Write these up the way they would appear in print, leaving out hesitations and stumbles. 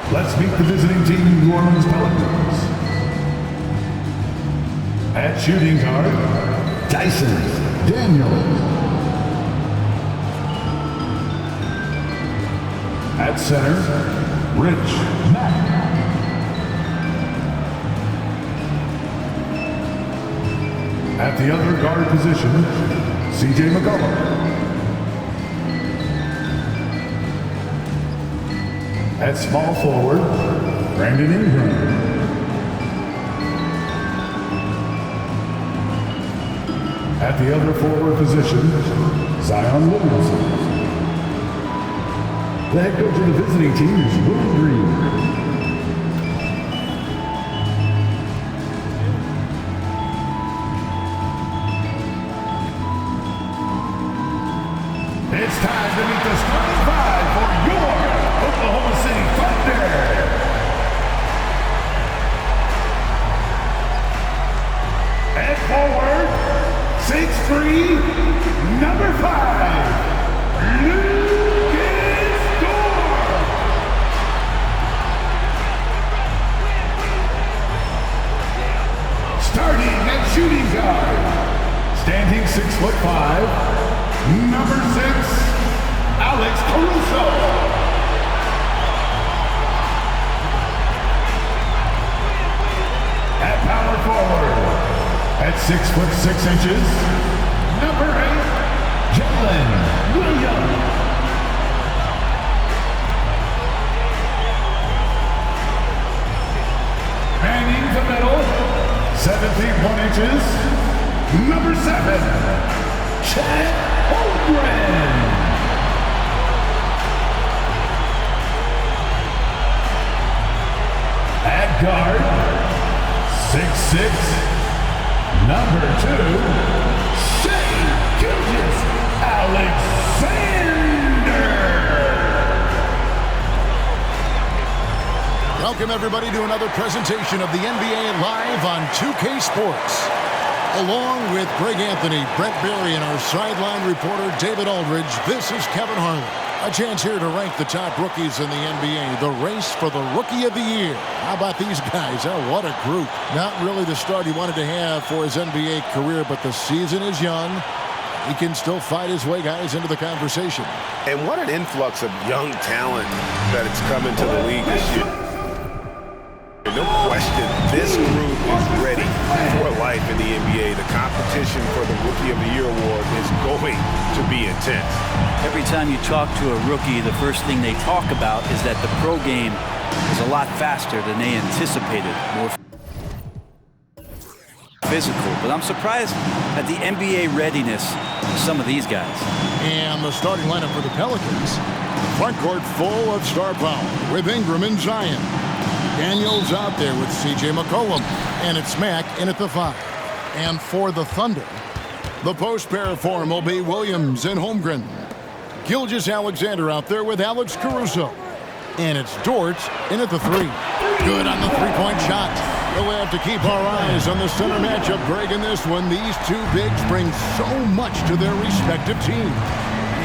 Let's meet the visiting team, New Orleans Pelicans. At shooting guard, Dyson Daniels. At center, Rich Mack. At the other guard position, CJ McCollum. At small forward, Brandon Ingram. At the other forward position, Zion Williamson. The head coach of the visiting team is Will Green. It's time to meet the starting five for your Oklahoma City Thunder. At forward, 6'3", number 5, Lucas Dorr. Starting at shooting guard, standing 6'5", number 6, Alex Caruso. At power forward, at 6'6", number 8, Jalen Williams. Manning the middle, 7 feet 1 inches, number 7, Chad Holmgren. At guard, 6'6", number 2, Shai Gilgeous-Alexander. Welcome everybody to another presentation of the NBA Live on 2K Sports. Along with Greg Anthony, Brent Berry, and our sideline reporter David Aldridge, this is Kevin Harlan. A chance here to rank the top rookies in the NBA, the race for the Rookie of the Year. How about these guys? Oh, what a group. Not really the start he wanted to have for his NBA career, but the season is young. He can still fight his way, guys, into the conversation. And what an influx of young talent that it's come into the league this year. No question, this group is ready for life in the NBA. The competition for the Rookie of the Year award is going to be intense. Every time you talk to a rookie, the first thing they talk about is that the pro game is a lot faster than they anticipated, more physical. But I'm surprised at the NBA readiness of some of these guys. And the starting lineup for the Pelicans. Front court full of star power with Ingram and Zion. Daniels out there with CJ McCollum, and it's Mack in at the 5. And for the Thunder, the post pair form will be Williams and Holmgren. Gilgeous-Alexander out there with Alex Caruso. And it's Dort in at the 3. Good on the three-point shot. We'll have to keep our eyes on the center matchup, Greg, in this one. These two bigs bring so much to their respective teams.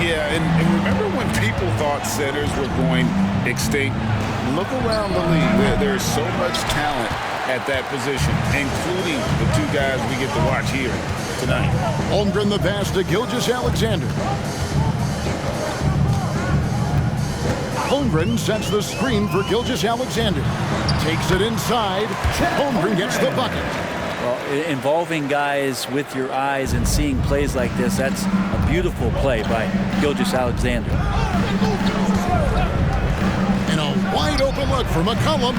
Yeah, and remember when people thought centers were going extinct? Look around the league. There's so much talent at that position, including the two guys we get to watch here tonight. Holmgren the pass to Gilgeous-Alexander. Holmgren sets the screen for Gilgeous-Alexander. Takes it inside. Holmgren gets the bucket. Well, involving guys with your eyes and seeing plays like this, that's a beautiful play by Gilgeous-Alexander. And a wide open look for McCollum.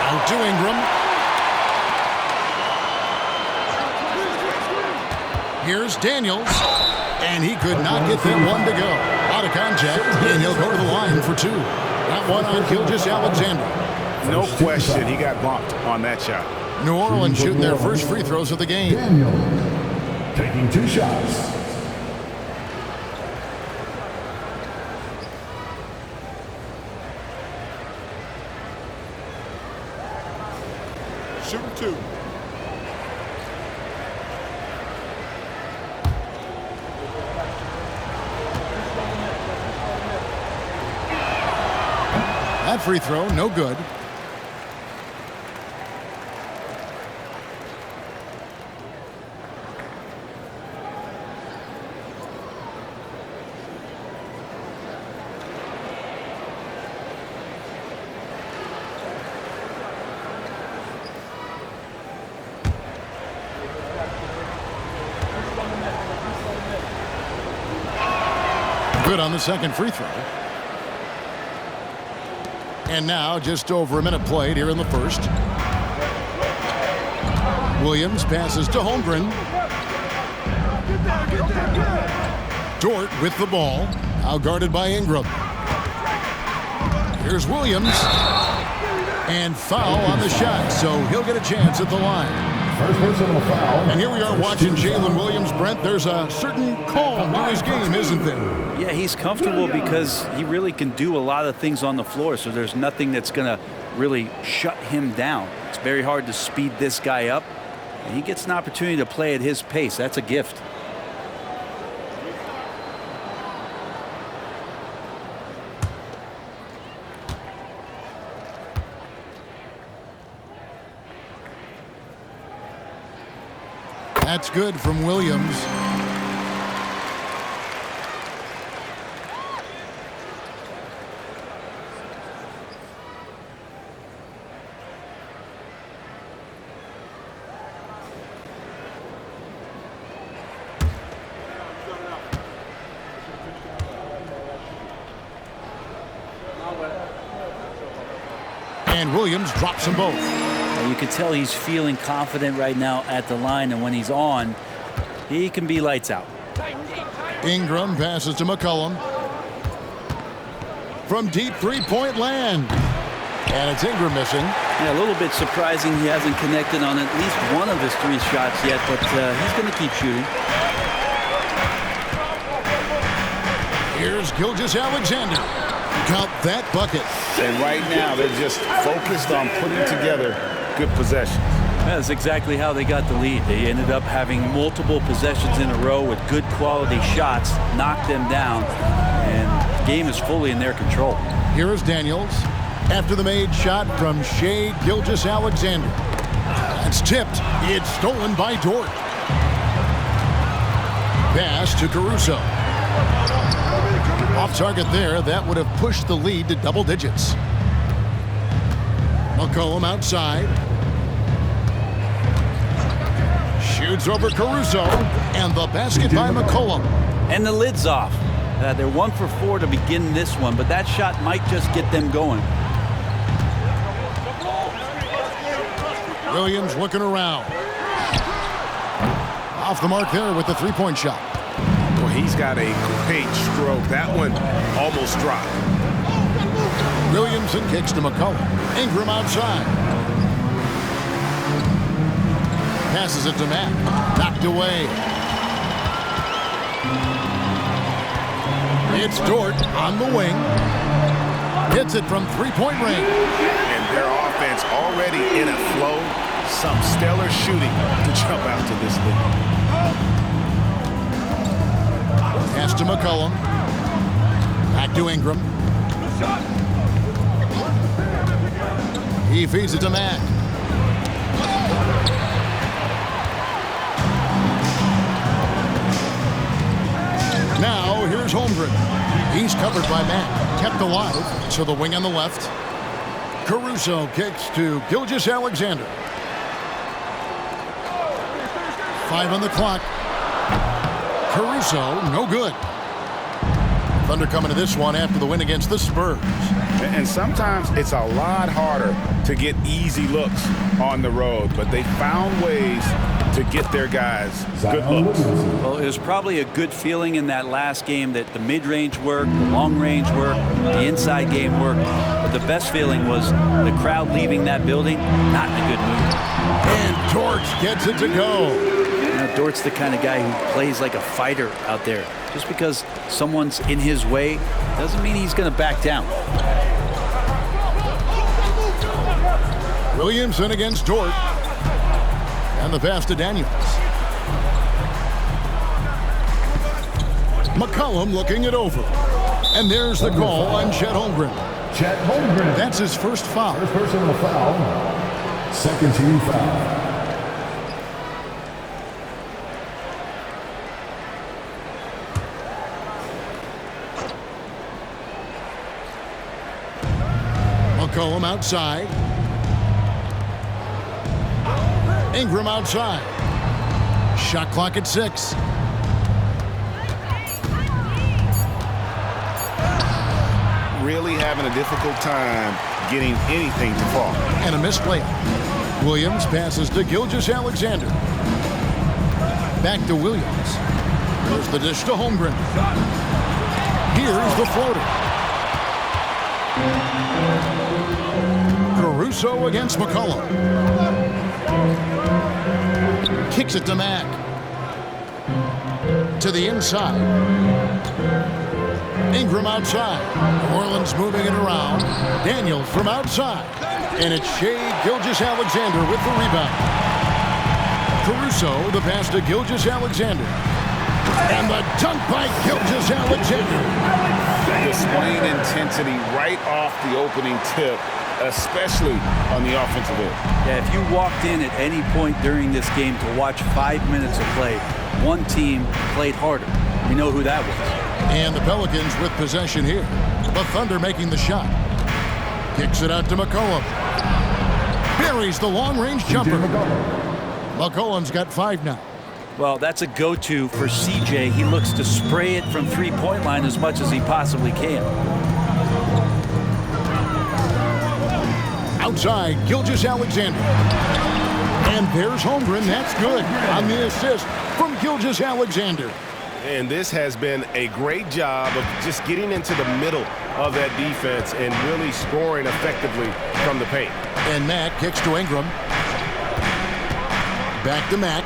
Out to Ingram. Here's Daniels. And he could not get that one to go. Out of contact, and he'll go to the line for 2. That one on Gilgeous-Alexander. No question, he got bumped on that shot. New Orleans shooting their first free throws of the game. Daniel taking 2 shots. Shoot 2. That free throw, no good. Good on the second free throw. And now just over a minute played here in the first. Williams passes to Holmgren. Dort with the ball. Out guarded by Ingram. Here's Williams. And foul on the shot, so he'll get a chance at the line. First personal foul. And here we are watching Jalen Williams, Brent. There's a certain calm to his game, isn't there? Yeah, he's comfortable because he really can do a lot of things on the floor, so there's nothing that's going to really shut him down. It's very hard to speed this guy up, and he gets an opportunity to play at his pace. That's a gift. That's good from Williams. And Williams drops them both. You can tell he's feeling confident right now at the line, and when he's on, he can be lights out. Ingram passes to McCollum. From deep three-point land. And it's Ingram missing. Yeah, a little bit surprising he hasn't connected on at least one of his 3 shots yet, but he's going to keep shooting. Here's Gilgeous-Alexander. Count that bucket. And right now, they're just focused on putting together good possessions. That's exactly how they got the lead. They ended up having multiple possessions in a row with good quality shots, knocked them down, and the game is fully in their control. Here is Daniels after the made shot from Shai Gilgeous-Alexander. It's tipped. It's stolen by Dort. Pass to Caruso. Off target there. That would have pushed the lead to double digits. McCollum outside. Shoots over Caruso. And the basket by McCollum. And the lid's off. They're 1 for 4 to begin this one, but that shot might just get them going. Williams looking around. Off the mark there with the three-point shot. Well, he's got a great stroke. That one almost dropped. Williamson kicks to McCollum. Ingram outside. Passes it to Mack. Knocked away. It's Dort on the wing. Hits it from three-point range. And their offense already in a flow. Some stellar shooting to jump out to this lead. Pass to McCollum. Back to Ingram. He feeds it to Mack. Now here's Holmgren. He's covered by Mack. Kept alive to the wing on the left. Caruso kicks to Gilgeous-Alexander. 5 on the clock. Caruso, no good. Thunder coming to this one after the win against the Spurs. And sometimes it's a lot harder to get easy looks on the road, but they found ways to get their guys good looks. Well, it was probably a good feeling in that last game that the mid-range worked, the long-range worked, the inside game worked. But the best feeling was the crowd leaving that building not in a good mood. And Dort gets it to go. You know, Dort's the kind of guy who plays like a fighter out there. Just because someone's in his way doesn't mean he's going to back down. Williamson against Dort. And the pass to Daniels. McCollum looking it over. And there's the call on Chet Holmgren. Chet Holmgren. That's his first foul. First personal foul. Second team foul. McCollum outside. Ingram outside. Shot clock at 6. Really having a difficult time getting anything to fall. And a missed layup. Williams passes to Gilgeous-Alexander. Back to Williams. There's the dish to Holmgren. Here's the floater. Caruso against McCollum. Kicks it to Mack. To the inside. Ingram outside. New Orleans moving it around. Daniels from outside. And it's Shai Gilgeous-Alexander with the rebound. Caruso, the pass to Gilgeous-Alexander. And the dunk by Gilgeous-Alexander. Displaying intensity right off the opening tip, especially on the offensive end. Yeah, if you walked in at any point during this game to watch 5 minutes of play, one team played harder. We know who that was. And the Pelicans with possession here. The Thunder making the shot. Kicks it out to McCollum. Buries the long-range jumper. McCollum's got 5 now. Well, that's a go-to for CJ. He looks to spray it from three-point line as much as he possibly can. Outside, Gilgeous-Alexander. And there's Holmgren. That's good on the assist from Gilgeous-Alexander. And this has been a great job of just getting into the middle of that defense and really scoring effectively from the paint. And Mack kicks to Ingram. Back to Mack.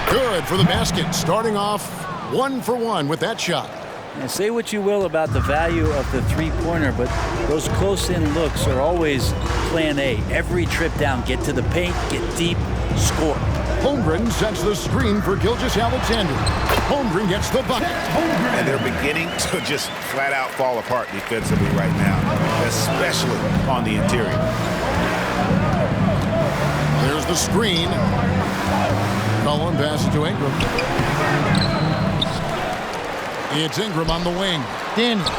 Good for the basket. Starting off 1 for 1 with that shot. Now, say what you will about the value of the three-pointer, but those close-in looks are always plan A. Every trip down, get to the paint, get deep, score. Holmgren sets the screen for Gilgeous-Alexander. Holmgren gets the bucket. And they're beginning to just flat out fall apart defensively right now, especially on the interior. There's the screen. Cullen passes to Ingram. It's Ingram on the wing. Daniels.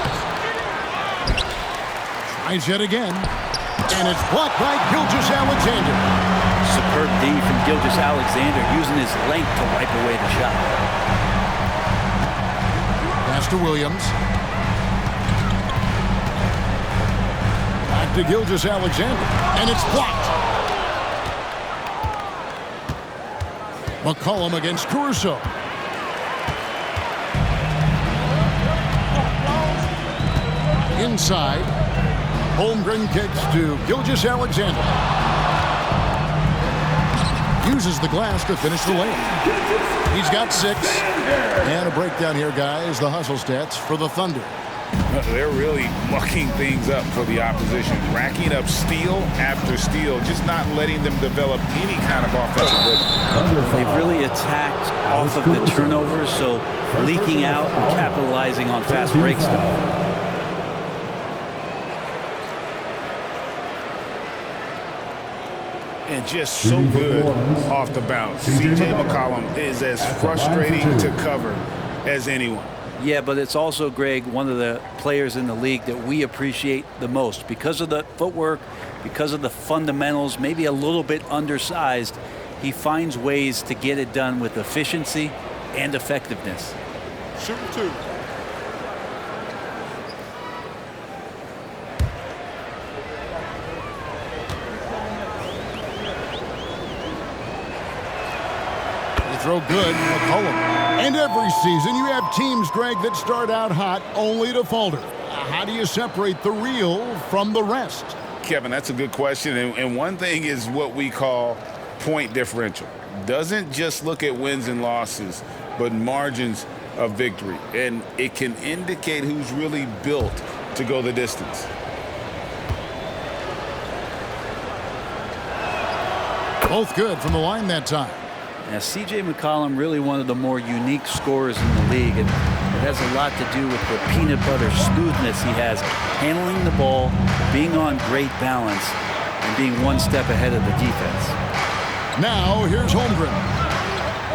Tries yet again. And it's blocked by Gilgeous-Alexander. Superb D from Gilgeous-Alexander using his length to wipe away the shot. Pass to Williams. Back to Gilgeous-Alexander. And it's blocked. McCollum against Caruso. Inside. Holmgren kicks to Gilgeous-Alexander. Uses the glass to finish the lane. He's got 6. And a breakdown here, guys. The hustle stats for the Thunder. They're really mucking things up for the opposition, racking up steal after steal, just not letting them develop any kind of offensive rhythm. They've really attacked off of the turnovers, so leaking out and capitalizing on fast break stuff. And just so good off the bounce. C.J. McCollum is as frustrating to cover as anyone. Yeah, but it's also, Greg, one of the players in the league that we appreciate the most. Because of the footwork, because of the fundamentals, maybe a little bit undersized, he finds ways to get it done with efficiency and effectiveness. Shoot 2. Throw good, McCollum. And every season you have teams, Greg, that start out hot only to falter. How do you separate the real from the rest? Kevin, that's a good question. And one thing is what we call point differential. Doesn't just look at wins and losses, but margins of victory. And it can indicate who's really built to go the distance. Both good from the line that time. Now, C.J. McCollum, really one of the more unique scorers in the league. And It has a lot to do with the peanut butter smoothness he has, handling the ball, being on great balance, and being one step ahead of the defense. Now, here's Holmgren.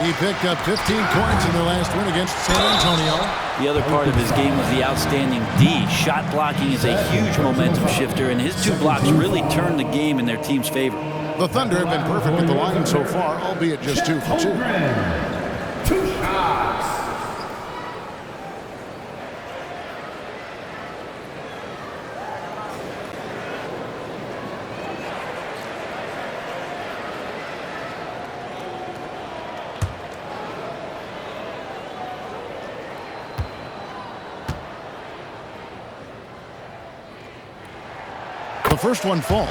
He picked up 15 points in their last win against San Antonio. The other part of his game was the outstanding D. Shot blocking is a huge momentum shifter, and his 2 blocks really turned the game in their team's favor. The Thunder have been perfect at the line so far, albeit just 2 for 2. 2 shots. The first one falls.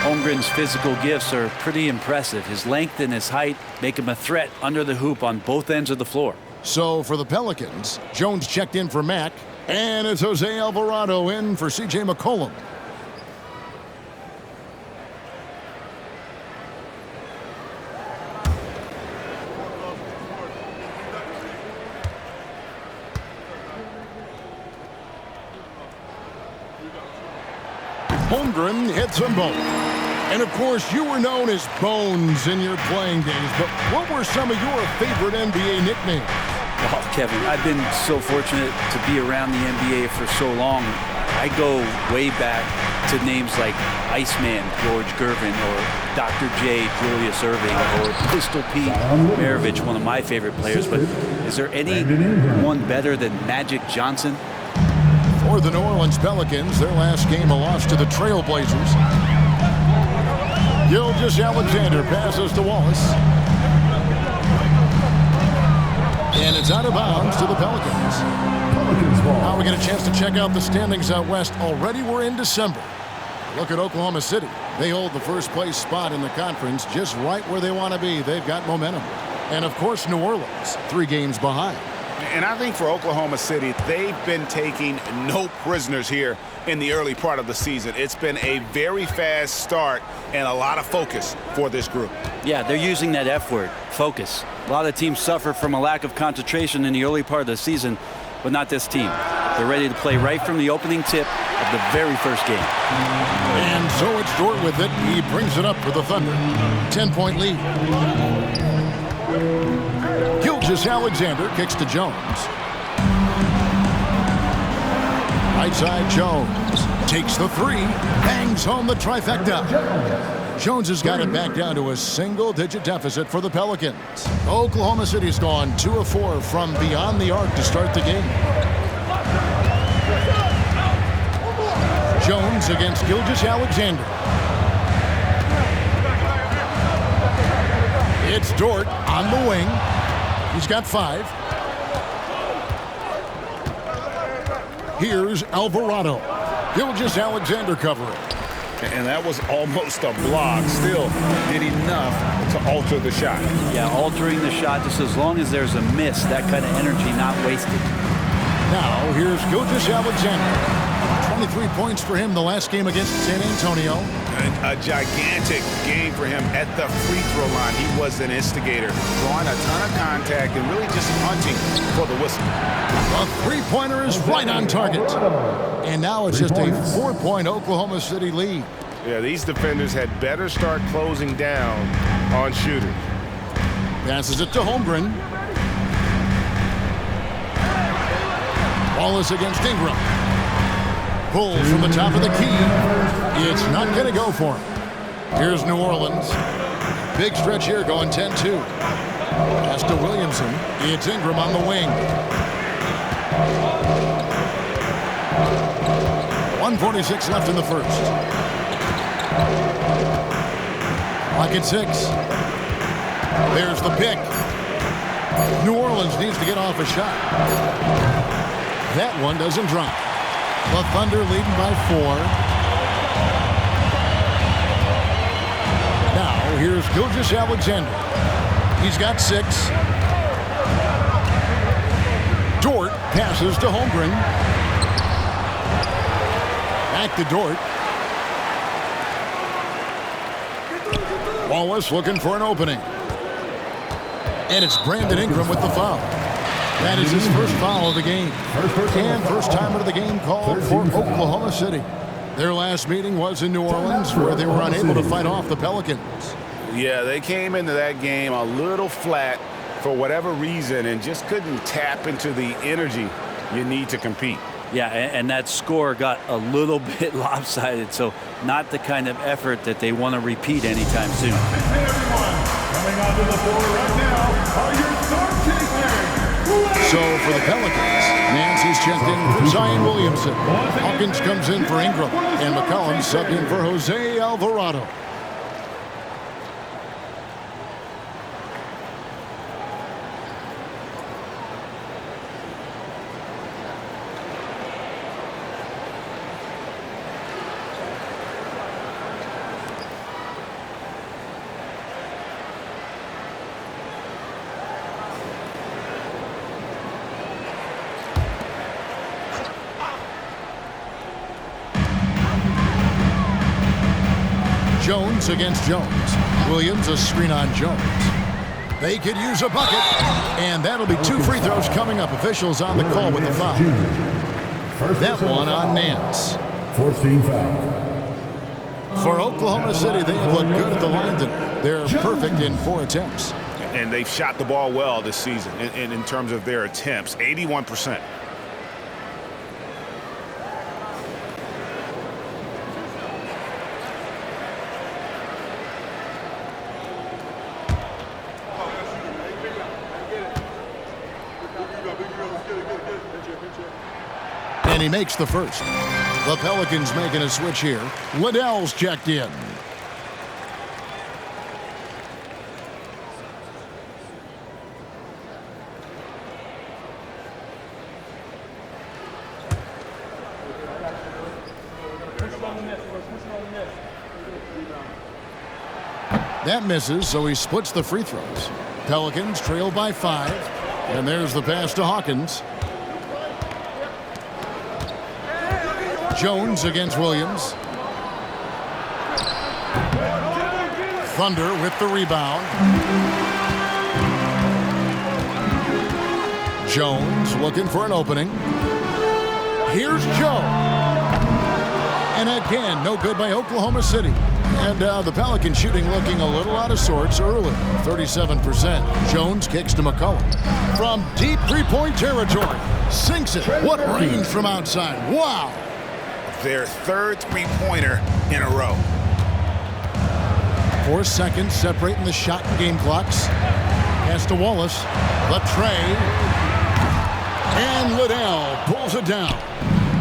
Holmgren's physical gifts are pretty impressive. His length and his height make him a threat under the hoop on both ends of the floor. So for the Pelicans, Jones checked in for Mack, and it's Jose Alvarado in for C.J. McCollum. Holmgren hits them both. And of course, you were known as Bones in your playing days, but what were some of your favorite NBA nicknames? Oh, Kevin, I've been so fortunate to be around the NBA for so long. I go way back to names like Iceman, George Gervin, or Dr. J, Julius Erving, or Pistol Pete Maravich, one of my favorite players. But is there any one better than Magic Johnson? For the New Orleans Pelicans, their last game a loss to the Trailblazers. Gilgeous-Alexander passes to Wallace. And it's out of bounds to the Pelicans. Now we get a chance to check out the standings out west. Already we're in December. Look at Oklahoma City. They hold the first place spot in the conference just right where they want to be. They've got momentum. And of course, New Orleans, 3 games behind. And I think for Oklahoma City, they've been taking no prisoners here in the early part of the season. It's been a very fast start and a lot of focus for this group. Yeah, they're using that F word, focus. A lot of teams suffer from a lack of concentration in the early part of the season, but not this team. They're ready to play right from the opening tip of the very first game. And so it's Dort with it. He brings it up for the Thunder. 10-point lead. Gilgeous-Alexander kicks to Jones. Right side, Jones takes the 3, bangs home the trifecta. Jones has got it back down to a single-digit deficit for the Pelicans. Oklahoma City's gone 2 of 4 from beyond the arc to start the game. Jones against Gilgeous-Alexander. It's Dort on the wing. He's got 5. Here's Alvarado. Gilgeous-Alexander covering. And that was almost a block. Still did enough to alter the shot. Yeah, altering the shot just as long as there's a miss, that kind of energy not wasted. Now, here's Gilgeous-Alexander. 23 points for him the last game against San Antonio. And a gigantic game for him at the free throw line. He was an instigator, drawing a ton of contact and really just hunting for the whistle. The three-pointer is right on target. And now it's just a 4-point Oklahoma City lead. Yeah, these defenders had better start closing down on shooters. Passes it to Holmgren. Wallace against Ingram. Pulls from the top of the key. It's not going to go for him. Here's New Orleans. Big stretch here going 10-2. Pass to Williamson. It's Ingram on the wing. 1:46 left in the first. Clock at 6. There's the pick. New Orleans needs to get off a shot. That one doesn't drop. The Thunder leading by 4. Now, here's Gilgeous-Alexander. He's got 6. Dort passes to Holmgren. Back to Dort. Wallace looking for an opening. And it's Brandon Ingram with the foul. That is his first foul of the game. And first time out of the game called for Oklahoma City. Their last meeting was in New Orleans, where they were unable to fight off the Pelicans. Yeah, they came into that game a little flat for whatever reason and just couldn't tap into the energy you need to compete. Yeah, and that score got a little bit lopsided, so not the kind of effort that they want to repeat anytime soon. Hey, everyone. Coming onto the floor right now are your starting players. So for the Pelicans, Nancy's checked in for Zion Williamson. Hawkins comes in for Ingram. And McCollum subbed in for Jose Alvarado. Jones against Jones. Williams a screen on Jones. They could use a bucket, and that'll be 2 free throws coming up. Officials on the call with the foul. That one on Nance. 14 foul. For Oklahoma City, they have looked good at the line. They're perfect in 4 attempts. And they've shot the ball well this season in terms of their attempts, 81%. And he makes the first. The Pelicans making a switch here. Liddell's checked in. That misses, so he splits the free throws. Pelicans trail by 5. And there's the pass to Hawkins. Jones against Williams. Thunder with the rebound. Jones looking for an opening. Here's Joe. And again, no good by Oklahoma City. And the Pelican shooting looking a little out of sorts early, 37%. Jones kicks to McCollum. From deep three-point territory. Sinks it. What range from outside. Wow. Their third three-pointer in a row. 4 seconds separating the shot and game clocks. Pass to Wallace. The tray. And Liddell pulls it down.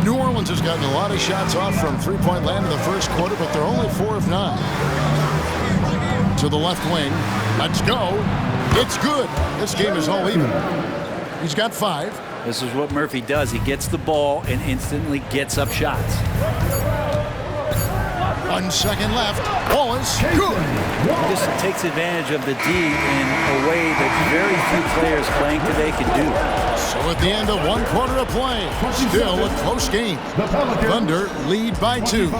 New Orleans has gotten a lot of shots off from three-point land in the first quarter, but they're only 4 of 9. To the left wing. Let's go. It's good. This game is all even. He's got 5. This is what Murphy does. He gets the ball and instantly gets up shots. 1 second left. Wallace, good. He just takes advantage of the D in a way that very few players playing today can do. So at the end of 1 quarter of play, still a close game. Thunder lead by 2.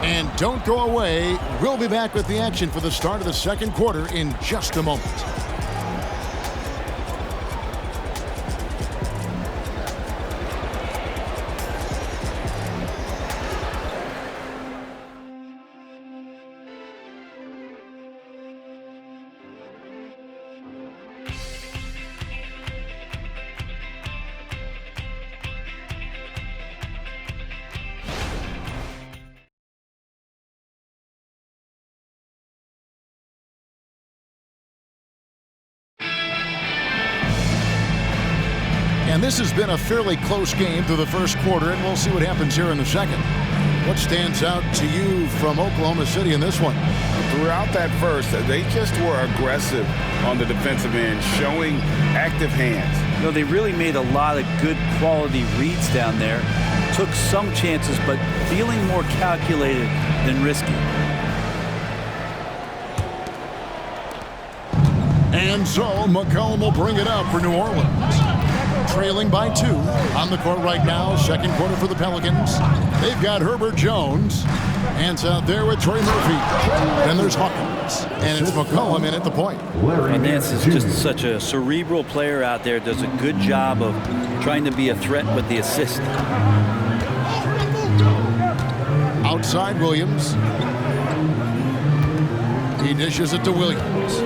And don't go away. We'll be back with the action for the start of the second quarter in just a moment. And this has been a fairly close game through the first quarter, and we'll see what happens here in the second. What stands out to you from Oklahoma City in this one? Throughout that first, they just were aggressive on the defensive end, showing active hands. You know, they really made a lot of good quality reads down there. Took some chances, but feeling more calculated than risky. And so McCollum will bring it up for New Orleans. trailing by 2 on the court right now. Second quarter for the Pelicans. They've got Herbert Jones. Hands out there with Troy Murphy. Then there's Hawkins. And it's McCollum in at the point. Nance is just such a cerebral player out there. Does a good job of trying to be a threat with the assist. Outside Williams. He dishes it to Williams.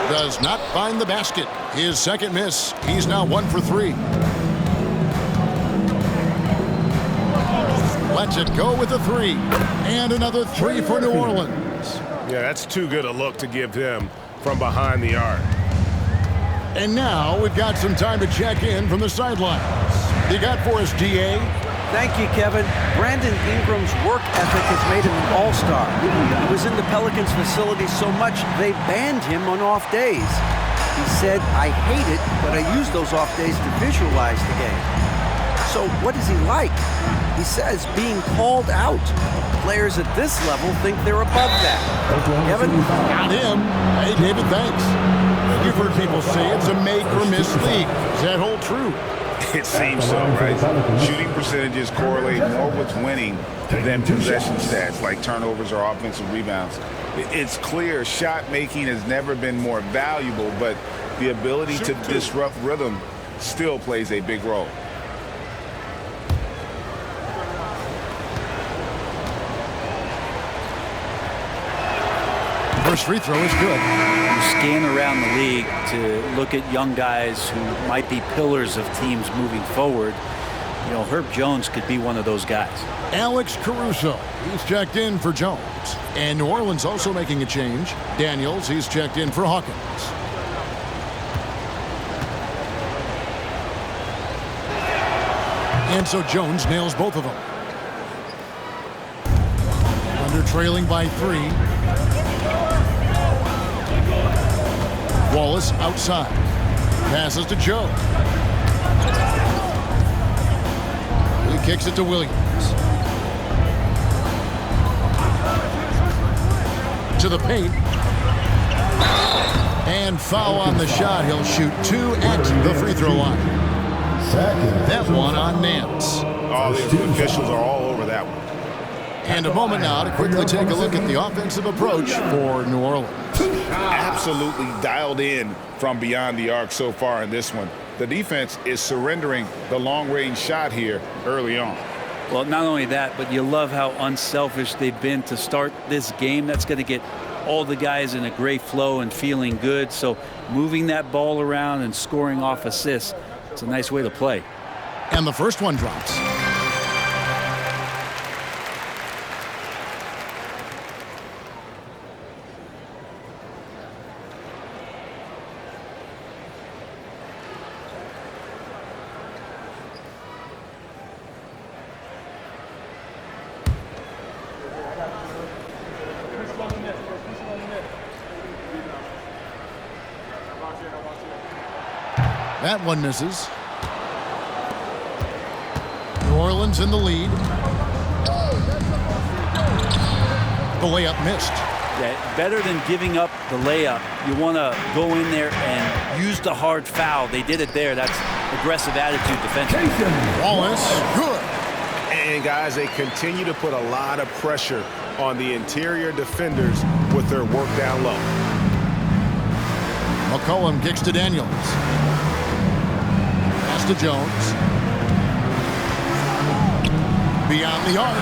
Does not find the basket. His second miss. He's now 1 for 3. Lets it go with a 3. And another 3 for New Orleans. Yeah, that's too good a look to give him from behind the arc. And now we've got some time to check in from the sidelines. You got for us, DA? Thank you, Kevin. Brandon Ingram's work ethic has made him an all-star. He was in the Pelicans facility so much they banned him on off days. He said, "I hate it, but I use those off days to visualize the game." So what is he like? He says being called out. Players at this level think they're above that. Kevin? Got him. Hey, David, thanks. You've heard people say it's a make-or-miss league. Does that hold true? It seems so, right? Shooting percentages correlate more with winning than possession stats like turnovers or offensive rebounds. It's clear shot making has never been more valuable, but the ability to disrupt rhythm still plays a big role. First free throw is good. You scan around the league to look at young guys who might be pillars of teams moving forward. You know, Herb Jones could be one of those guys. Alex Caruso, he's checked in for Jones. And New Orleans also making a change. Daniels, he's checked in for Hawkins. And so Jones nails both of them. Under trailing by 3. Wallace outside. Passes to Joe. He kicks it to Williams. To the paint. And foul on the shot. He'll shoot 2 at the free throw line. That one on Nance. All the officials are all over that one. And a moment now to quickly take a look at the offensive approach for New Orleans. Absolutely dialed in from beyond the arc so far in this one. The defense is surrendering the long-range shot here early on. Well, not only that, but you love how unselfish they've been to start this game. That's going to get all the guys in a great flow and feeling good. So moving that ball around and scoring off assists, it's a nice way to play. And the first one drops. That one misses. New Orleans in the lead. The layup missed. Yeah, better than giving up the layup, you want to go in there and use the hard foul. They did it there. That's aggressive attitude defensively. Wallace, good. And guys, they continue to put a lot of pressure on the interior defenders with their work down low. McCollum kicks to Daniels. Pass to Jones. Beyond the arc.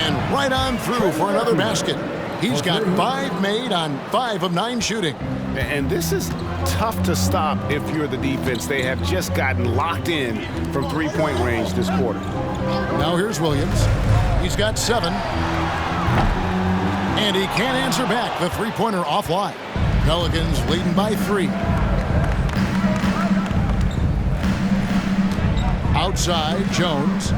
And right on through for another basket. He's got 5 made on 5 of 9 shooting. And this is tough to stop if you're the defense. They have just gotten locked in from three-point range this quarter. Now here's Williams. He's got 7. And he can't answer back. The three-pointer offline. Pelicans leading by 3. Outside, Jones.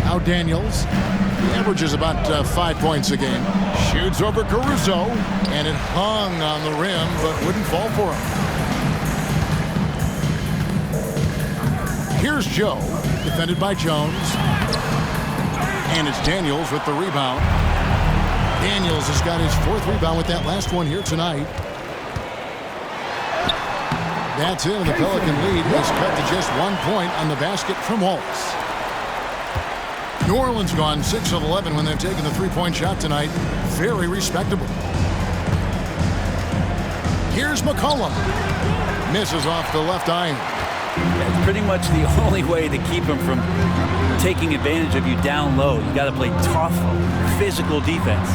Now Daniels. He averages about 5 points a game. Shoots over Caruso. And it hung on the rim, but wouldn't fall for him. Here's Joe. Defended by Jones. And it's Daniels with the rebound. Daniels has got his 4th rebound with that last one here tonight. That's it, and the Pelican lead is cut to just 1 point on the basket from Wallace. New Orleans gone 6 of 11 when they've taken the three-point shot tonight. Very respectable. Here's McCollum. Misses off the left iron. It's pretty much the only way to keep him from taking advantage of you down low. You got to play tough, physical defense.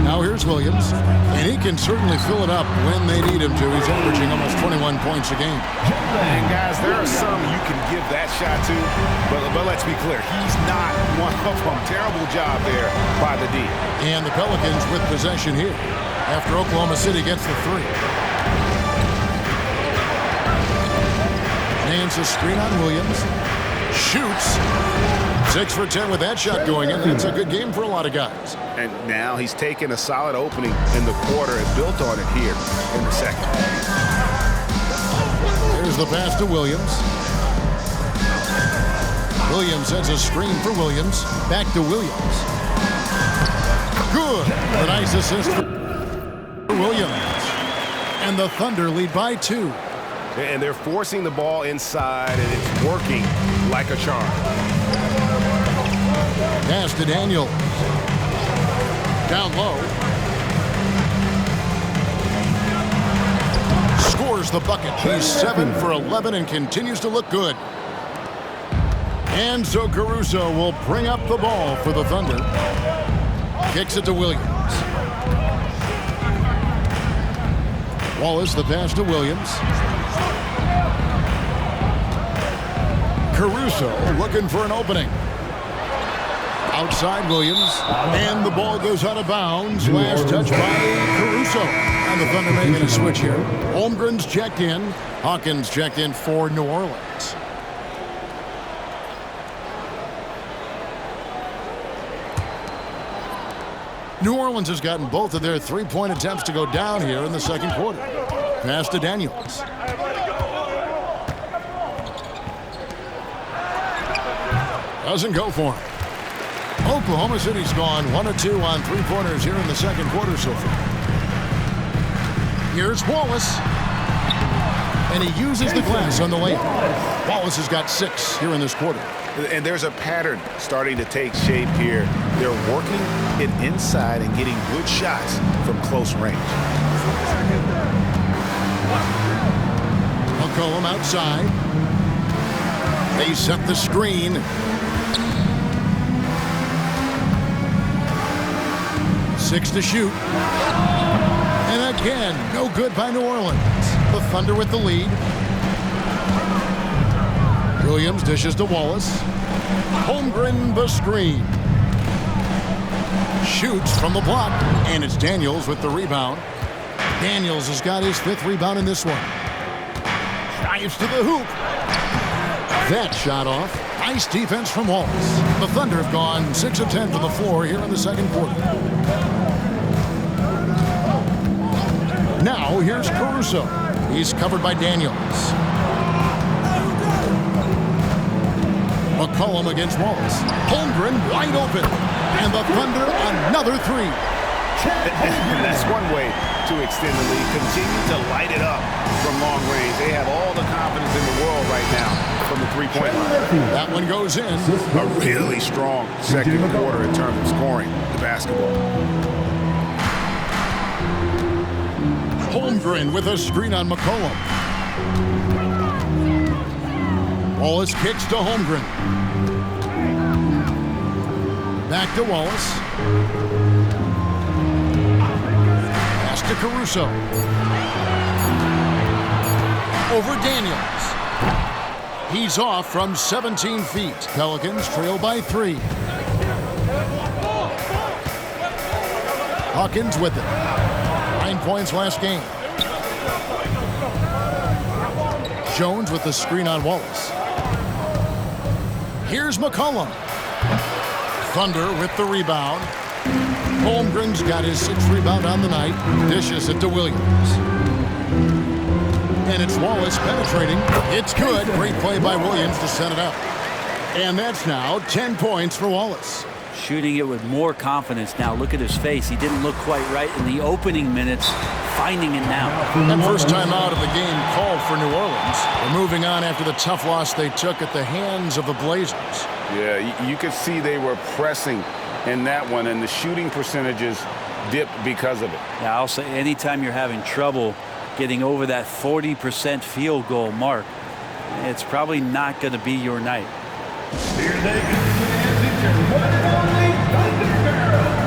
Now here's Williams, and he can certainly fill it up when they need him to. He's averaging almost 21 points a game. And guys, there are some you can give that shot to, but let's be clear, he's not one of them. Terrible job there by the D. And the Pelicans with possession here after Oklahoma City gets the three. Hands a screen on Williams. Shoots. 6 for 10 with that shot going in. That's a good game for a lot of guys. And now he's taken a solid opening in the quarter and built on it here in the second. There's the pass to Williams. Williams sets a screen for Williams. Back to Williams. Good. A nice assist for Williams. And the Thunder lead by 2. And they're forcing the ball inside, and it's working like a charm. Pass to Daniels. Down low. Scores the bucket. He's 7 for 11 and continues to look good. And so Caruso will bring up the ball for the Thunder. Kicks it to Williams. Wallace, the pass to Williams. Caruso looking for an opening. Outside Williams, and the ball goes out of bounds. Last touch by Caruso. And the Thunder making a switch here. Holmgren's checked in. Hawkins checked in for New Orleans. New Orleans has gotten both of their three-point attempts to go down here in the second quarter. Pass to Daniels. Doesn't go for him. Oklahoma City's gone 1 of 2 on three-pointers here in the second quarter so far. Here's Wallace. And he uses the glass on the layup. Wallace has got 6 here in this quarter. And there's a pattern starting to take shape here. They're working it inside and getting good shots from close range. McCollum outside. They set the screen. Six to shoot. And again, no good by New Orleans. The Thunder with the lead. Williams dishes to Wallace. Holmgren the screen. Shoots from the block. And it's Daniels with the rebound. Daniels has got his 5th rebound in this one. Dives to the hoop. That shot off. Nice defense from Wallace. The Thunder have gone 6 of 10 to the floor here in the second quarter. Now here's Caruso. He's covered by Daniels. McCollum against Wallace. Holmgren wide open. And the Thunder another 3. And that's one way to extend the lead. Continue to light it up from long range. They have all the confidence in the world right now from the three-point line. That one goes in. A really strong second quarter in terms of scoring the basketball. Holmgren with a screen on McCollum. Wallace kicks to Holmgren. Back to Wallace. Pass to Caruso. Over Daniels. He's off from 17 feet. Pelicans trail by 3. Hawkins with it. 9 points last game. Jones with the screen on Wallace. Here's McCollum. Thunder with the rebound. Holmgren's got his 6th rebound on the night. Dishes it to Williams. And it's Wallace penetrating. It's good. Great play by Williams to set it up. And that's now 10 points for Wallace. Shooting it with more confidence now. Look at his face. He didn't look quite right in the opening minutes. Finding it now. And first time out of the game called for New Orleans. They're moving on after the tough loss they took at the hands of the Blazers. Yeah, you could see they were pressing in that one, and the shooting percentages dipped because of it. Yeah, I'll say anytime you're having trouble getting over that 40% field goal mark, it's probably not going to be your night. Here they go. It's your one and only Thunder Barrel.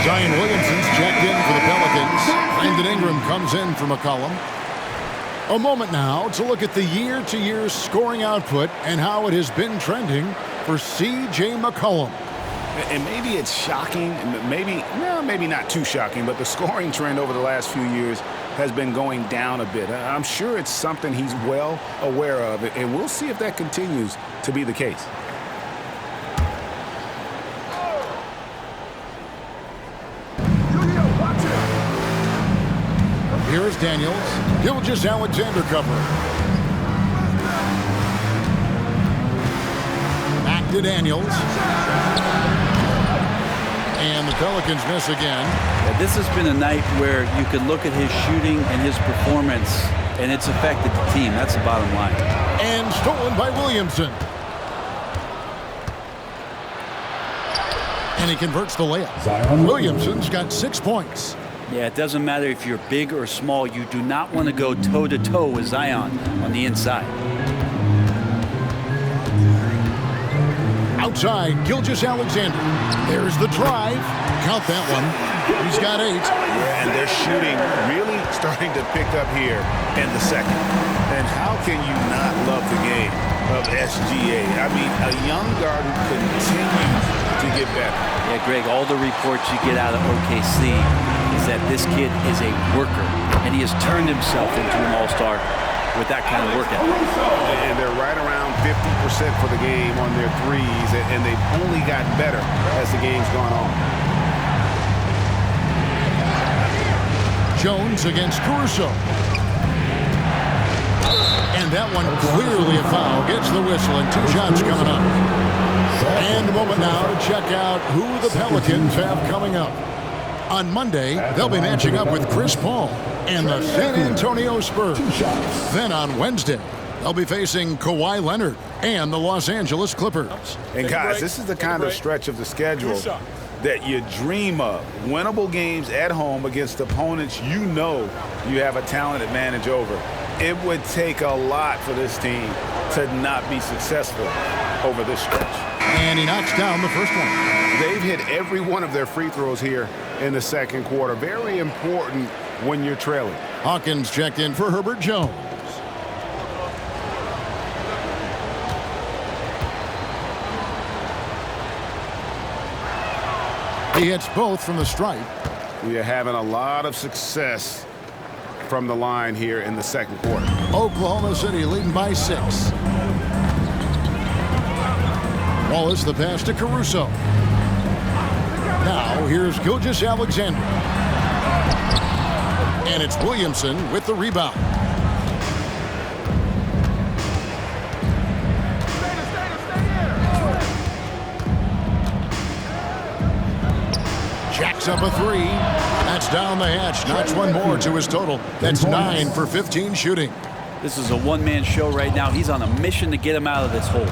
Zion Williamson's checked in for the Pelicans. Brandon Ingram comes in for McCollum. A moment now to look at the year-to-year scoring output and how it has been trending for C.J. McCollum. And maybe it's shocking, maybe not too shocking, but the scoring trend over the last few years has been going down a bit. I'm sure it's something he's well aware of, and we'll see if that continues to be the case. Here is Daniels. Gilgeous-Alexander covering. Back to Daniels. And the Pelicans miss again. Yeah, this has been a night where you can look at his shooting and his performance, and it's affected the team. That's the bottom line. And stolen by Williamson. And he converts the layup. Williamson's got 6 points. Yeah, it doesn't matter if you're big or small. You do not want to go toe-to-toe with Zion on the inside. Outside, Gilgeous-Alexander. There's the drive. Count that one. He's got 8. Yeah, and their shooting really starting to pick up here in the second. And how can you not love the game of SGA? I mean, a young guard who continues to get better. Yeah, Greg, all the reports you get out of OKC is that this kid is a worker, and he has turned himself into an all-star with that kind of work ethic. And they're right around 50% for the game on their threes, and they've only gotten better as the game's gone on. Jones against Caruso. And that one clearly a foul. Gets the whistle, and 2 shots coming up. And a moment now to check out who the Pelicans have coming up. On Monday, they'll be matching up with Chris Paul and the San Antonio Spurs. Then on Wednesday, they'll be facing Kawhi Leonard and the Los Angeles Clippers. And guys, this is the kind of stretch of the schedule that you dream of. Winnable games at home against opponents you know you have a talent advantage over. It would take a lot for this team to not be successful over this stretch. And he knocks down the first one. They've hit every one of their free throws here in the second quarter. Very important when you're trailing. Hawkins checked in for Herbert Jones. He hits both from the stripe. We are having a lot of success from the line here in the second quarter. Oklahoma City leading by 6. Wallace the pass to Caruso. Now here's Gilgeous-Alexander. And it's Williamson with the rebound. Jacks up a 3. That's down the hatch. Knocks one more to his total. That's 9 for 15 shooting. This is a one-man show right now. He's on a mission to get him out of this hole.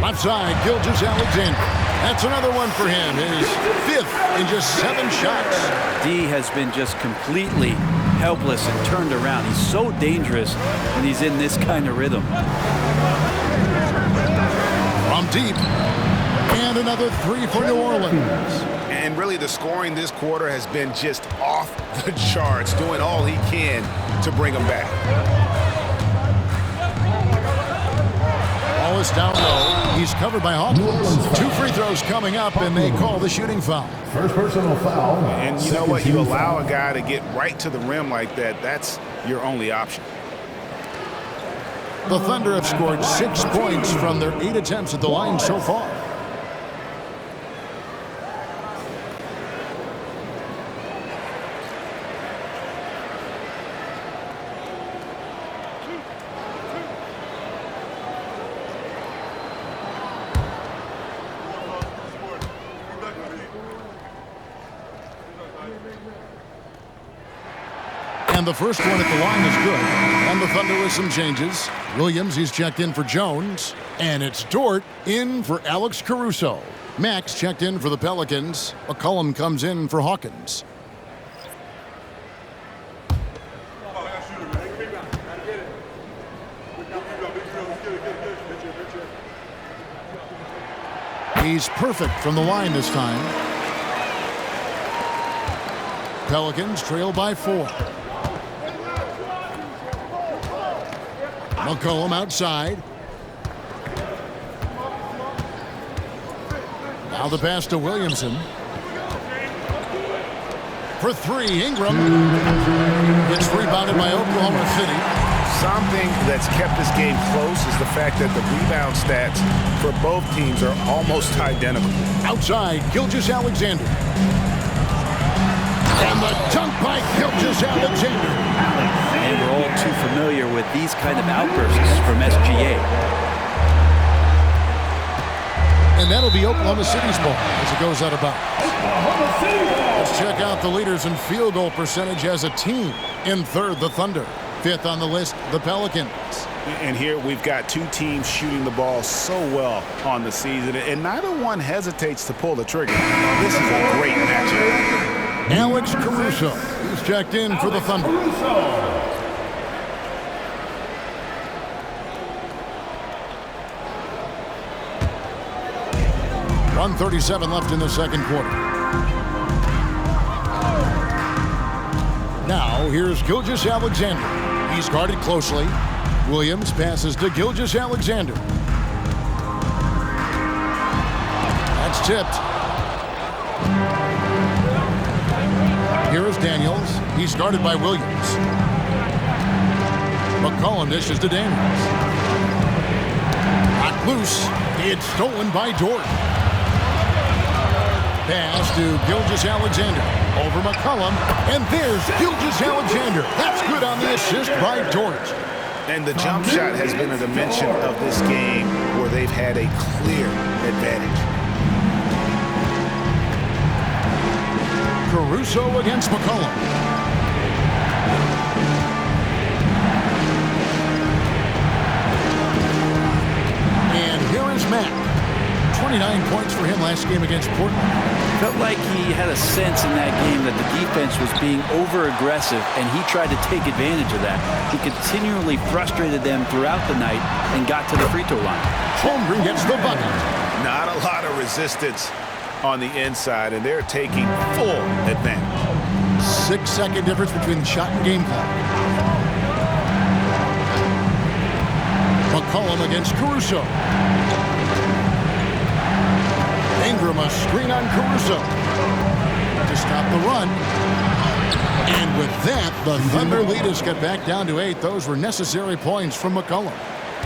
Left side, Gilgeous-Alexander. That's another one for him. His 5th in just 7 shots. D has been just completely helpless and turned around. He's so dangerous when he's in this kind of rhythm. From deep. And another 3 for New Orleans. And really the scoring this quarter has been just off the charts, doing all he can to bring them back. Ball is down low. He's covered by Hawkins. 2 free throws coming up, and they call the shooting foul. First personal foul. And you know what? You allow a guy to get right to the rim like that, that's your only option. The Thunder have scored 6 points from their 8 attempts at the line so far. And the first one at the line is good. And the Thunder with some changes. Williams, he's checked in for Jones. And it's Dort in for Alex Caruso. Max checked in for the Pelicans. McCollum comes in for Hawkins. He's perfect from the line this time. Pelicans trail by 4. McCollum outside. Now the pass to Williamson. For 3, Ingram. It's rebounded by Oklahoma City. Something that's kept this game close is the fact that the rebound stats for both teams are almost identical. Outside, Gilgeous-Alexander. And the dunk by Gilgeous-Alexander. And we're all too familiar with these kind of outbursts from SGA. And that'll be Oklahoma City's ball as it goes out of bounds. Let's check out the leaders in field goal percentage as a team. In third, the Thunder. 5th on the list, the Pelicans. And here we've got 2 teams shooting the ball so well on the season, and neither one hesitates to pull the trigger. This is a great matchup. Alex Caruso, who's checked in for the Thunder. 1:37 left in the second quarter. Now here's Gilgeous-Alexander. He's guarded closely. Williams passes to Gilgeous-Alexander. That's tipped. Here is Daniels. He's guarded by Williams. McCollum dishes to Daniels. Knocked loose. It's stolen by Dort. Pass to Gilgeous-Alexander. Over McCollum. And there's Gilgeous-Alexander. That's good on the assist by Dort. And the jump shot has been a dimension of this game where they've had a clear advantage. Caruso against McCollum. And here is Matt. 29 points for him last game against Portland. Felt like he had a sense in that game that the defense was being over-aggressive, and he tried to take advantage of that. He continually frustrated them throughout the night and got to the free throw line. Holmgren gets the bucket. Not a lot of resistance on the inside, and they're taking full advantage. 6-second difference between the shot and game clock. McCollum against Caruso. Ingram, a screen on Caruso to stop the run. And with that, the Thunder lead has got back down to 8. Those were necessary points from McCollum.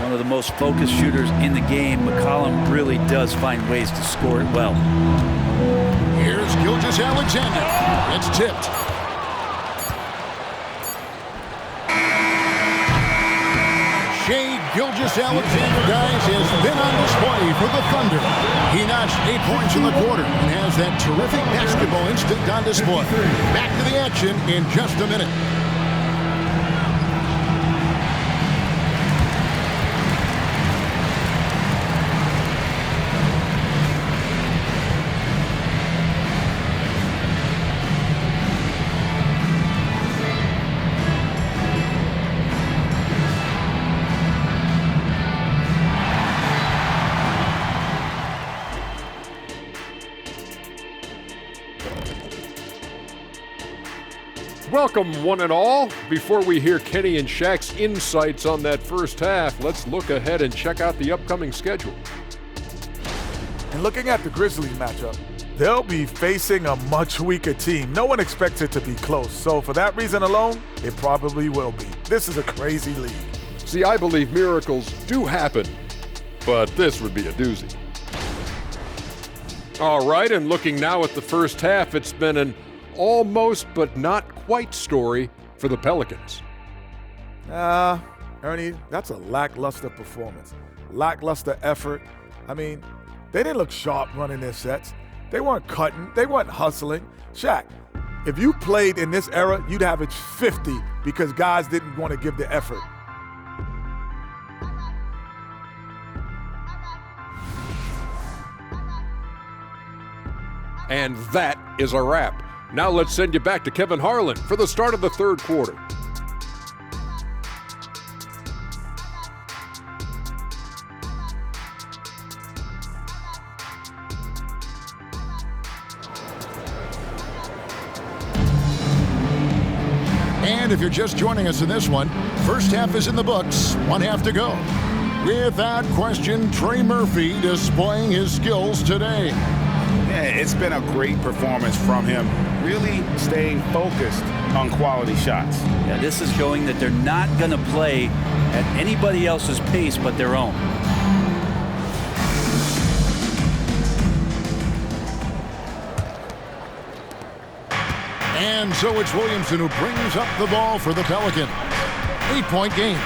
One of the most focused shooters in the game. McCollum really does find ways to score it well. Here's Gilgeous-Alexander. It's tipped. Shai Gilgeous-Alexander, guys, has been on display for the Thunder. He notched 8 points in the quarter and has that terrific basketball instinct on display. Back to the action in just a minute. Welcome, one and all. Before we hear Kenny and Shaq's insights on that first half, let's look ahead and check out the upcoming schedule. And looking at the Grizzlies matchup, they'll be facing a much weaker team. No one expects it to be close, so for that reason alone, it probably will be. This is a crazy league. See, I believe miracles do happen, but this would be a doozy. All right, and looking now at the first half, it's been an almost but not quite story for the Pelicans. Ernie, that's a lackluster performance. Lackluster effort. I mean, they didn't look sharp running their sets. They weren't cutting. They weren't hustling. Shaq, If you played in this era, you'd average 50 because guys didn't want to give the effort. And that is a wrap. Now let's send you back to Kevin Harlan for the start of the third quarter. And if you're just joining us in this one, first half is in the books, one half to go. Without question, Trey Murphy displaying his skills today. Yeah, it's been a great performance from him, really staying focused on quality shots. Yeah, this is showing that they're not going to play at anybody else's pace but their own. And so it's Williamson who brings up the ball for the Pelicans. 8-point game.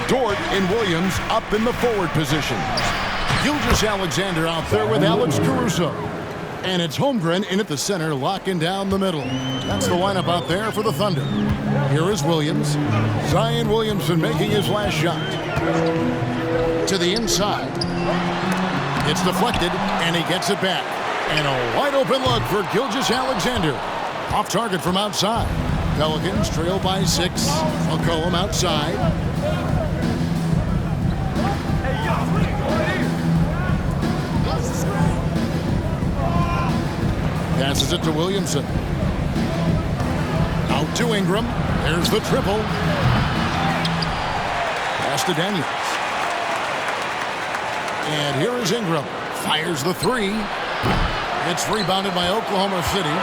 Dort and Williams up in the forward positions. Gilgeous-Alexander out there with Alex Caruso. And it's Holmgren in at the center, locking down the middle. That's the lineup out there for the Thunder. Here is Williams. Zion Williamson making his last shot. To the inside. It's deflected, and he gets it back. And a wide open look for Gilgeous-Alexander. Off target from outside. Pelicans trail by 6. McCollum outside. Passes it to Williamson. Out to Ingram. There's the triple. Pass to Daniels. And here is Ingram. Fires the 3. It's rebounded by Oklahoma City.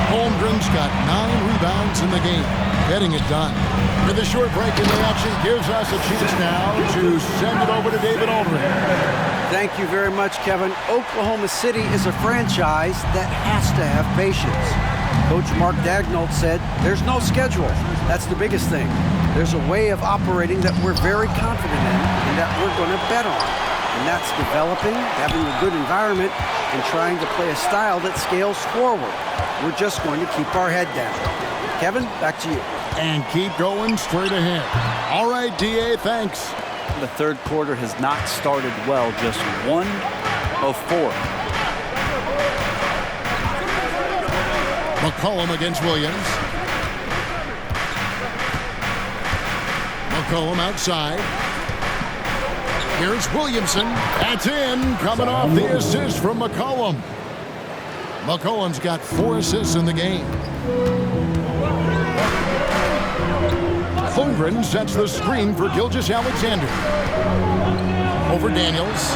Holmgren's got 9 rebounds in the game, getting it done. With a short break in the action gives us a chance now to send it over to David Aldridge. Thank you very much, Kevin. Oklahoma City is a franchise that has to have patience. Coach Mark Daigneault said, there's no schedule. That's the biggest thing. There's a way of operating that we're very confident in and that we're going to bet on. And that's developing, having a good environment, and trying to play a style that scales forward. We're just going to keep our head down. Kevin, back to you. And keep going straight ahead. All right, D.A., thanks. The third quarter has not started well, just 1 of 4. McCollum against Williams. McCollum outside. Here's Williamson. That's in. Coming off the assist from McCollum. McCollum's got 4 assists in the game. Holmgren sets the screen for Gilgeous-Alexander. Over Daniels.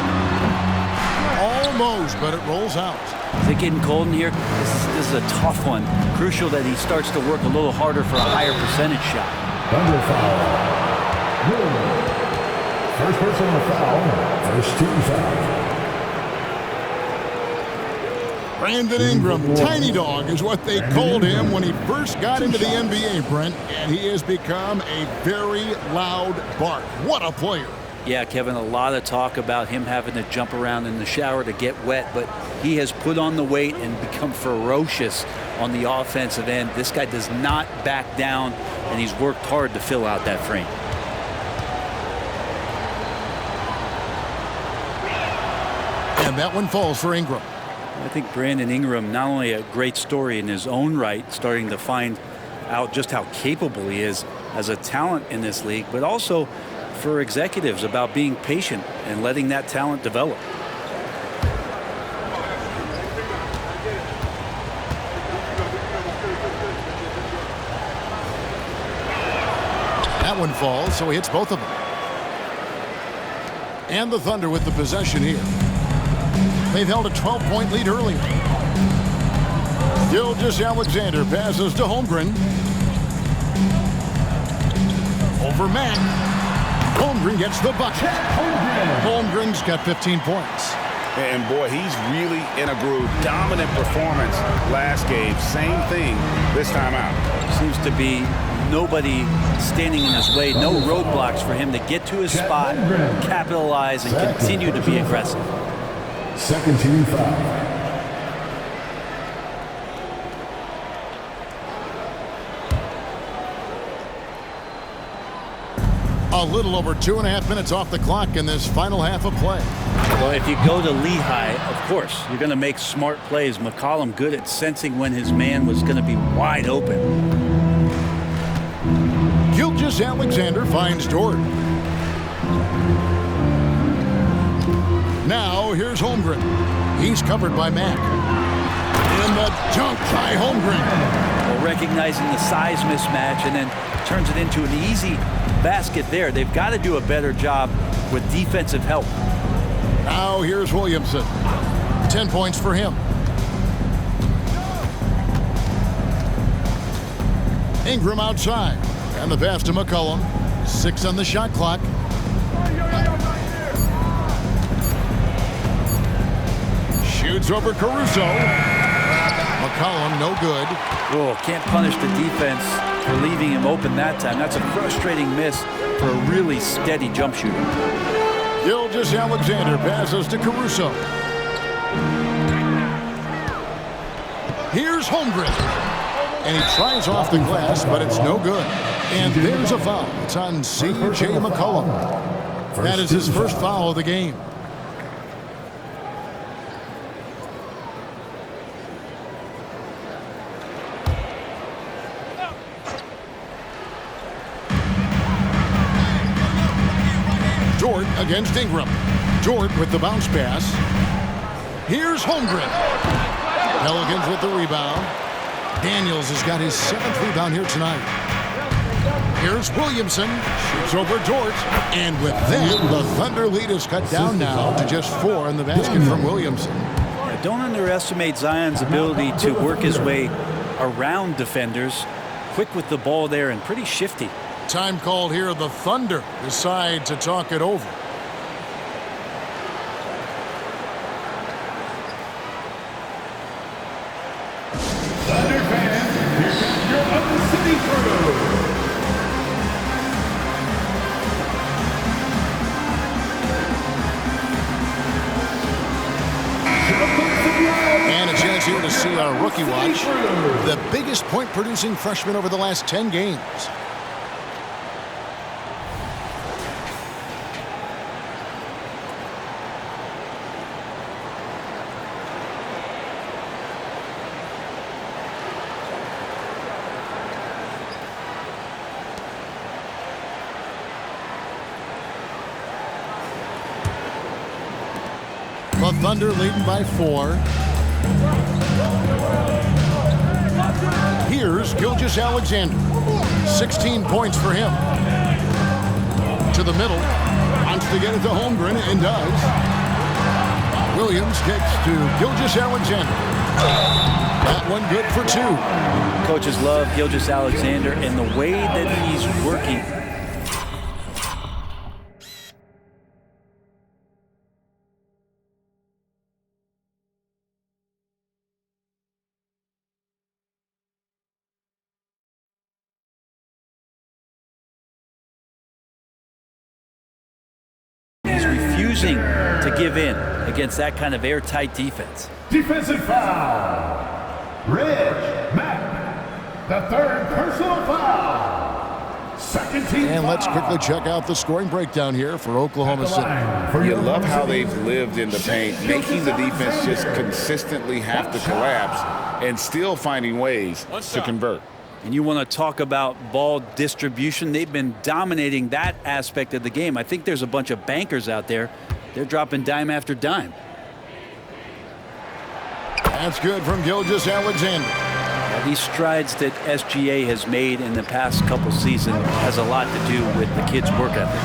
Almost, but it rolls out. Is it getting cold in here? This is a tough one. Crucial that he starts to work a little harder for a higher percentage shot. Thunder foul. First personal foul. First team foul. Brandon Ingram, tiny dog is what they called him when he first got into the NBA, Brent, and he has become a very loud bark. What a player. Yeah, Kevin, a lot of talk about him having to jump around in the shower to get wet, but he has put on the weight and become ferocious on the offensive end. This guy does not back down, and he's worked hard to fill out that frame. And that one falls for Ingram. I think Brandon Ingram, not only a great story in his own right, starting to find out just how capable he is as a talent in this league, but also for executives about being patient and letting that talent develop. That one falls, so he hits both of them. And the Thunder with the possession here. They've held a 12-point lead earlier. Gilgeous-Alexander passes to Holmgren. Over Mack. Holmgren gets the bucket. Holmgren's got 15 points. And boy, he's really in a groove. Dominant performance last game. Same thing this time out. Seems to be nobody standing in his way. No roadblocks for him to get to his spot, capitalize, and continue to be aggressive. Second team foul. A little over 2.5 minutes off the clock in this final half of play. Well, if you go to Lehigh, of course, you're going to make smart plays. McCollum good at sensing when his man was going to be wide open. Gilgeous-Alexander finds Dort. Now here's Holmgren. He's covered by Mack. And the dunk by Holmgren. Well, recognizing the size mismatch and then turns it into an easy basket there. They've got to do a better job with defensive help. Now here's Williamson. 10 points for him. Ingram outside. And the pass to McCollum. 6 on the shot clock. Shoots over Caruso. McCollum, no good. Oh, can't punish the defense for leaving him open that time. That's a frustrating miss for a really steady jump shooter. Gilgeous-Alexander passes to Caruso. Here's Holmgren. And he tries off the glass, but it's no good. And there's a foul. It's on C.J. McCollum. That is his first foul of the game. Dort against Ingram. Dort with the bounce pass. Here's Holmgren. Pelicans with the rebound. Daniels has got his 7th rebound here tonight. Here's Williamson. Shoots over Dort. And with that, the Thunder lead is cut down now to just 4 in the basket from Williamson. Don't underestimate Zion's ability to work his way around defenders. Quick with the ball there and pretty shifty. Time called here. The Thunder decide to talk it over. Thunder fans, here comes your Upper City crew. And a chance here to see our rookie watch. The biggest point-producing freshman over the last 10 games. The Thunder leading by 4. Here's Gilgeous-Alexander. 16 points for him. To the middle. Wants to get it to Holmgren and does. Williams kicks to Gilgeous-Alexander. That one good for 2. Coaches love Gilgeous-Alexander and the way that he's working. To give in against that kind of airtight defense. Defensive foul. Reg Mack. The 3rd personal foul. Second team And let's foul. quickly check out the scoring breakdown here for Oklahoma City. You love how they've lived in the paint, making the defense just consistently have to collapse and still finding ways to convert. And you want to talk about ball distribution. They've been dominating that aspect of the game. I think there's a bunch of bankers out there. They're dropping dime after dime. That's good from Gilgeous-Alexander. These strides that SGA has made in the past couple seasons has a lot to do with the kids' work ethic.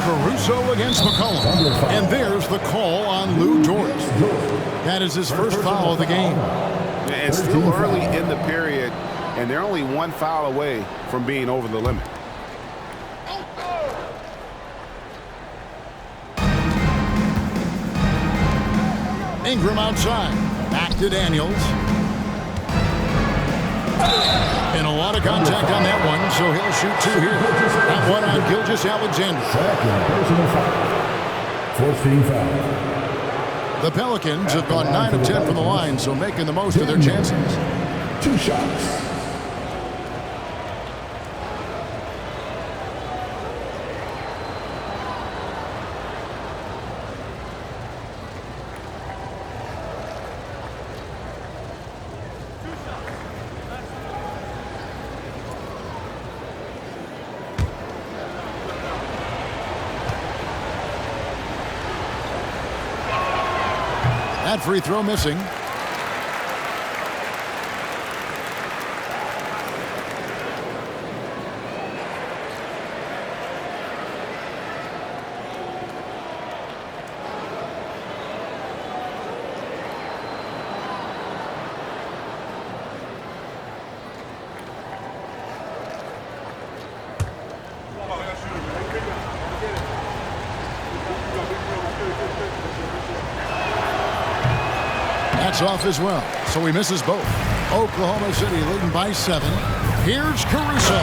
Caruso against McCollum. And there's the call on Lou Dort. That is his first foul of the game. It's still early in the period, and they're only 1 foul away from being over the limit. Ingram outside. Back to Daniels. And a lot of contact on that one, so he'll shoot 2 here. That one on Gilgeous-Alexander. Second personal foul. 14 foul. The Pelicans have gone 9 of 10 from the line, so making the most of their chances. 2 shots. That free throw missing. That's off as well, so he misses both. Oklahoma City leading by 7. Here's Caruso,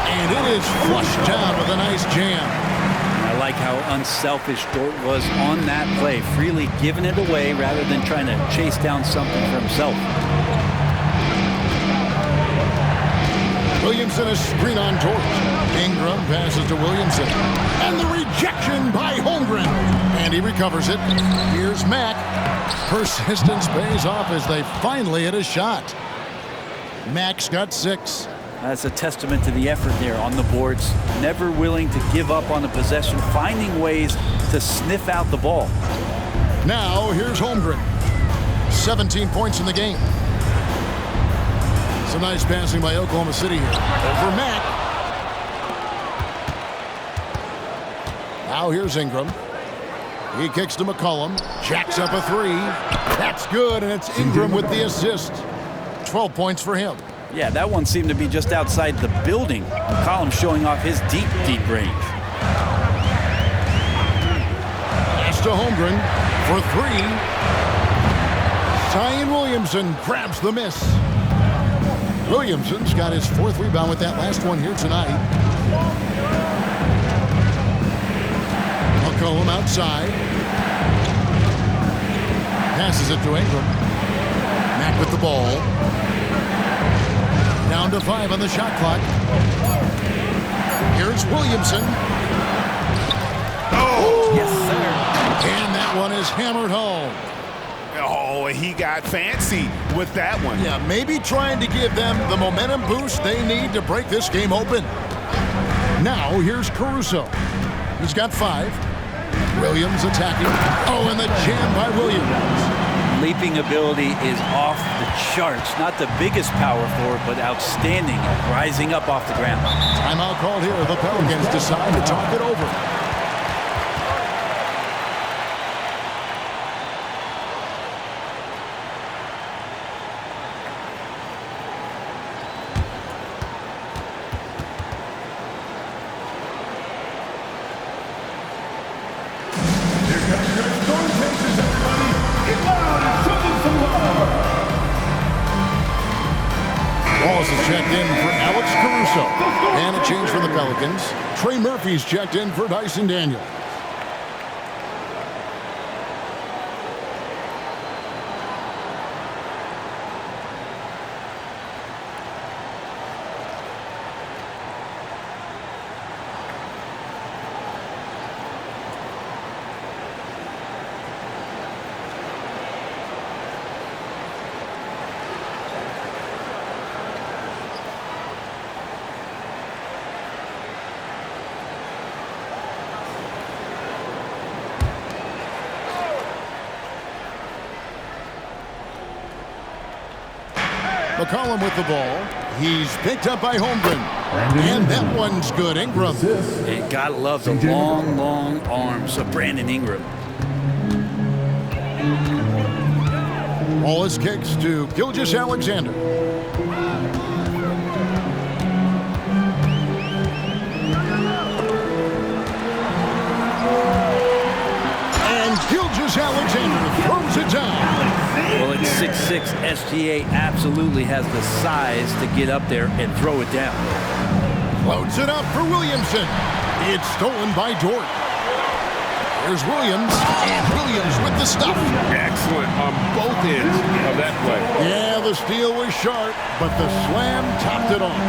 and it is flushed down with a nice jam. I like how unselfish Dort was on that play, freely giving it away rather than trying to chase down something for himself. Williamson is screen on Dort. Ingram passes to Williamson, and the rejection by Holmgren, and he recovers it. Here's Mack. Persistence pays off as they finally hit a shot. Mack's got 6. That's a testament to the effort there on the boards. Never willing to give up on the possession, finding ways to sniff out the ball. Now here's Holmgren. 17 points in the game. Some nice passing by Oklahoma City here. Over Mack. Now here's Ingram. He kicks to McCollum. Jacks up a 3. That's good, and it's Ingram with the assist. 12 points for him. Yeah, that one seemed to be just outside the building. McCollum showing off his deep range. Pass to Holmgren for 3. Zion Williamson grabs the miss. Williamson's got his 4th rebound with that last one here tonight. McCollum outside. Passes it to Ingram. Mack with the ball. Down to 5 on the shot clock. Here's Williamson. Oh, Yes, sir. And that one is hammered home. oh, he got fancy with that one. Yeah, maybe trying to give them the momentum boost they need to break this game open. Now here's Caruso. He's got 5. Williams attacking. Oh, and the jam by Williams. Leaping ability is off the charts. Not the biggest power forward, but outstanding at rising up off the ground. Timeout called here. The Pelicans decide to talk it over. Here comes your storm chasers, everybody. Get loud and show them some love. Wallace is checked in for Alex Caruso. And a change for the Pelicans. Trey Murphy's checked in for Dyson Daniel. McCollum with the ball. He's picked up by Holmgren. And that one's good. Ingram. You gotta love the long arms of Brandon Ingram. Wallace kicks to Gilgeous Alexander. And Gilgeous Alexander throws it down. Well, at 6'6", SGA absolutely has the size to get up there and throw it down. Loads it up for Williamson. It's stolen by Dort. There's Williams, and Williams with the stuff. Excellent on both ends of that play. Yeah, the steal was sharp, but the slam topped it off.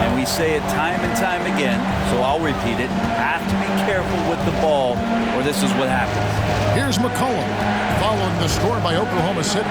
And we say it time and time again, so I'll repeat it. Have to be careful with the ball, or this is what happens. Here's McCollum, following the score by Oklahoma City.